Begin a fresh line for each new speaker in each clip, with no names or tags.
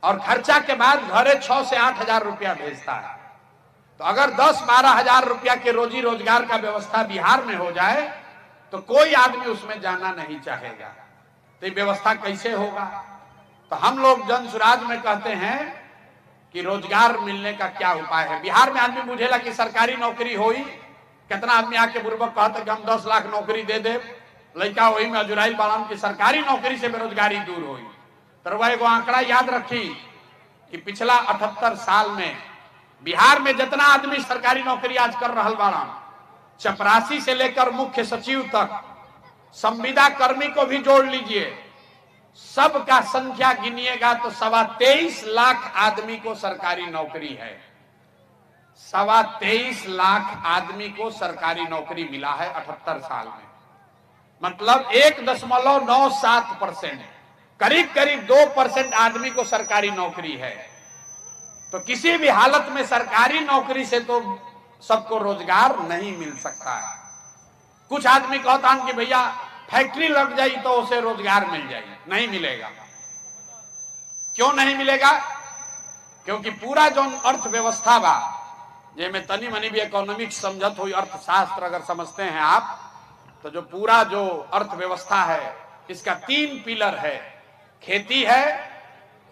और खर्चा के बाद घरे 6 से 8 हजार रुपया भेजता है। तो अगर 10-12 हजार रुपया के रोजी रोजगार का व्यवस्था बिहार में हो जाए तो कोई आदमी उसमें जाना नहीं चाहेगा। तो ये व्यवस्था कैसे होगा? तो हम लोग जन सुराज में कहते हैं कि रोजगार मिलने का क्या उपाय है। बिहार में आदमी बुझेला कि सरकारी नौकरी होई, कितना आदमी आके बुर्बक कहते कि हम 10 लाख नौकरी दे दे, लड़का वही में अजुराइल बाड़न की सरकारी नौकरी से बेरोजगारी दूर हुई। तो वह एगो आंकड़ा याद रखी कि पिछला 78 साल में बिहार में जितना आदमी सरकारी नौकरी आज कर रहा बाड़न, चपरासी से लेकर मुख्य सचिव तक, संविदा कर्मी को भी जोड़ लीजिए, सबका संख्या गिनिएगा तो 23.25 लाख आदमी को सरकारी नौकरी है। 23.25 लाख आदमी को सरकारी नौकरी मिला है 78 साल में। मतलब 1.97%, करीब करीब 2% आदमी को सरकारी नौकरी है। तो किसी भी हालत में सरकारी नौकरी से तो सबको रोजगार नहीं मिल सकता है। कुछ आदमी कहता है कि भैया फैक्ट्री लग जाए तो उसे रोजगार मिल जाए, नहीं मिलेगा। क्यों नहीं मिलेगा? क्योंकि पूरा जो अर्थव्यवस्था बा, जे में तनी मनी भी इकोनॉमिक्स समझत हुई, अर्थशास्त्र अगर समझते हैं आप, तो जो पूरा जो अर्थव्यवस्था है इसका 3 पिलर है। खेती है,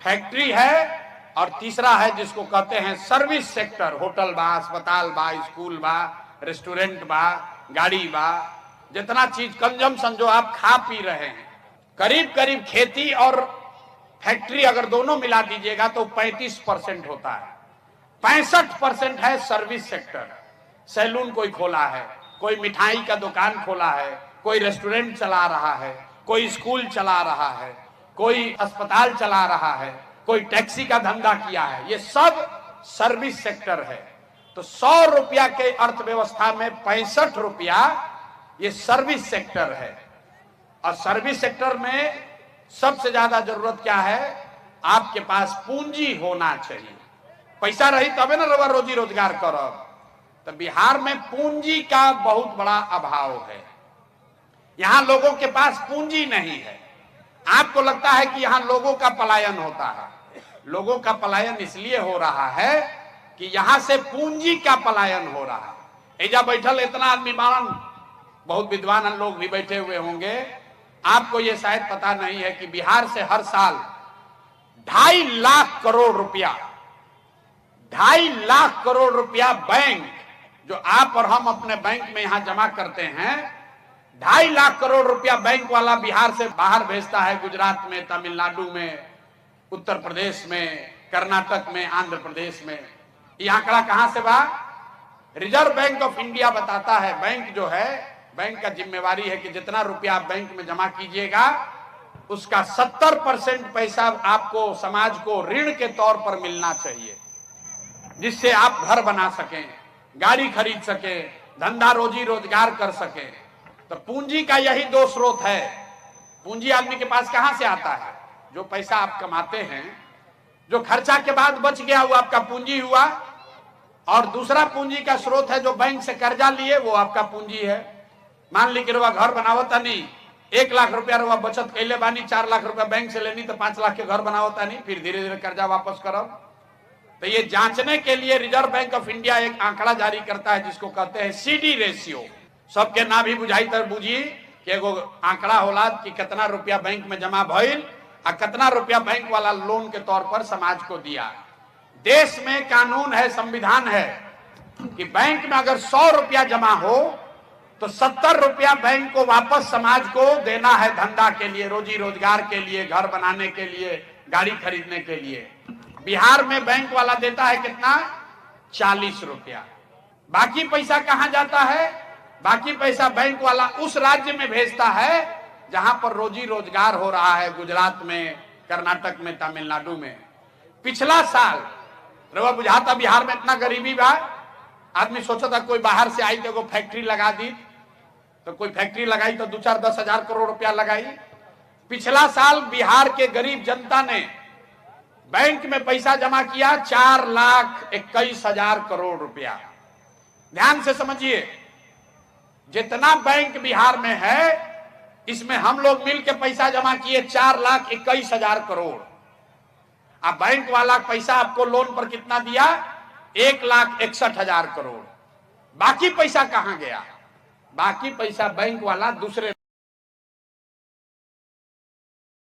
फैक्ट्री है, और तीसरा है जिसको कहते हैं सर्विस सेक्टर। होटल बा, अस्पताल बा, स्कूल बा, रेस्टोरेंट बा, गाड़ी बा, जितना चीज कंजम्पशन जो आप खा पी रहे हैं, करीब करीब खेती और फैक्ट्री अगर दोनों मिला दीजिएगा तो 35% होता है। 65% है सर्विस सेक्टर। सैलून कोई खोला है, कोई मिठाई का दुकान खोला है, कोई रेस्टोरेंट चला रहा है, कोई स्कूल चला रहा है, कोई अस्पताल चला रहा है, कोई टैक्सी का धंधा किया है, ये सब सर्विस सेक्टर है। तो 100 रुपया के अर्थव्यवस्था में 65 रुपया ये सर्विस सेक्टर है। और सर्विस सेक्टर में सबसे ज्यादा जरूरत क्या है? आपके पास पूंजी होना चाहिए। पैसा रही तबे ना रवा रोजी रोजगार करब। तो बिहार में पूंजी का बहुत बड़ा अभाव है। यहां लोगों के पास पूंजी नहीं है। आपको लगता है कि यहां लोगों का पलायन होता है। लोगों का पलायन इसलिए हो रहा है कि यहां से पूंजी का पलायन हो रहा है। एजा बैठल इतना आदमी बाड़न, बहुत विद्वान लोग भी बैठे हुए होंगे। आपको यह शायद पता नहीं है कि बिहार से हर साल 2.5 लाख करोड़ रुपया, 2.5 लाख करोड़ रुपया बैंक, जो आप और हम अपने बैंक में यहां जमा करते हैं, 2.5 लाख करोड़ रुपया बैंक वाला बिहार से बाहर भेजता है। गुजरात में, तमिलनाडु में, उत्तर प्रदेश में, कर्नाटक में, आंध्र प्रदेश में। ये आंकड़ा कहां से बा? रिजर्व बैंक ऑफ इंडिया बताता है। बैंक जो है, बैंक का जिम्मेवारी है कि जितना रुपया आप बैंक में जमा कीजिएगा उसका 70% पैसा आपको, समाज को ऋण के तौर पर मिलना चाहिए, जिससे आप घर बना सकें, गाड़ी खरीद सकें, धंधा रोजी रोजगार कर सकें। तो पूंजी का यही 2 स्रोत है। पूंजी आदमी के पास कहां से आता है? जो पैसा आप कमाते हैं, जो खर्चा के बाद बच गया वो आपका पूंजी हुआ। और दूसरा पूंजी का स्रोत है जो बैंक से कर्जा लिए, वो आपका पूंजी है। मान ली कि रुआ घर बनावता नहीं, 1 लाख रुपया रुआ बचत कैले बानी, 4 लाख रुपया बैंक से लेनी तो 5 लाख के घर बनावता नहीं, फिर धीरे धीरे कर्जा वापस करब। तो ये जांचने के लिए रिजर्व बैंक ऑफ इंडिया एक आंकड़ा जारी करता है जिसको कहते हैं CD रेशियो। सबके ना भी बुझाई तर बुझी कि एगो आंकड़ा होला कि कितना रुपया बैंक में जमा भइल और कितना रुपया बैंक वाला लोन के तौर पर समाज को दिया। देश में कानून है, संविधान है कि बैंक में अगर 100 रुपया जमा हो तो 70 रुपया बैंक को वापस समाज को देना है, धंधा के लिए, रोजी रोजगार के लिए, घर बनाने के लिए, गाड़ी खरीदने के लिए। बिहार में बैंक वाला देता है कितना? 40 रुपया। बाकी पैसा कहां जाता है? बाकी पैसा बैंक वाला उस राज्य में भेजता है जहां पर रोजी रोजगार हो रहा है, गुजरात में, कर्नाटक में, तमिलनाडु में। पिछला साल रवा बुझाता बिहार में इतना गरीबी बा, आदमी सोचा था कोई बाहर से आई तो फैक्ट्री लगा दी, तो कोई फैक्ट्री लगाई तो 2-4-10 हजार करोड़ रुपया लगाई। पिछला साल बिहार के गरीब जनता ने बैंक में पैसा जमा किया 4,21,000 करोड़ रुपया। ध्यान से समझिए, जितना बैंक बिहार में है इसमें हम लोग मिलकर पैसा जमा किए 4,21,000 करोड़। अब बैंक वाला पैसा आपको लोन पर कितना दिया? 1,61,000 करोड़। बाकी पैसा कहां गया? बाकी पैसा बैंक वाला दूसरे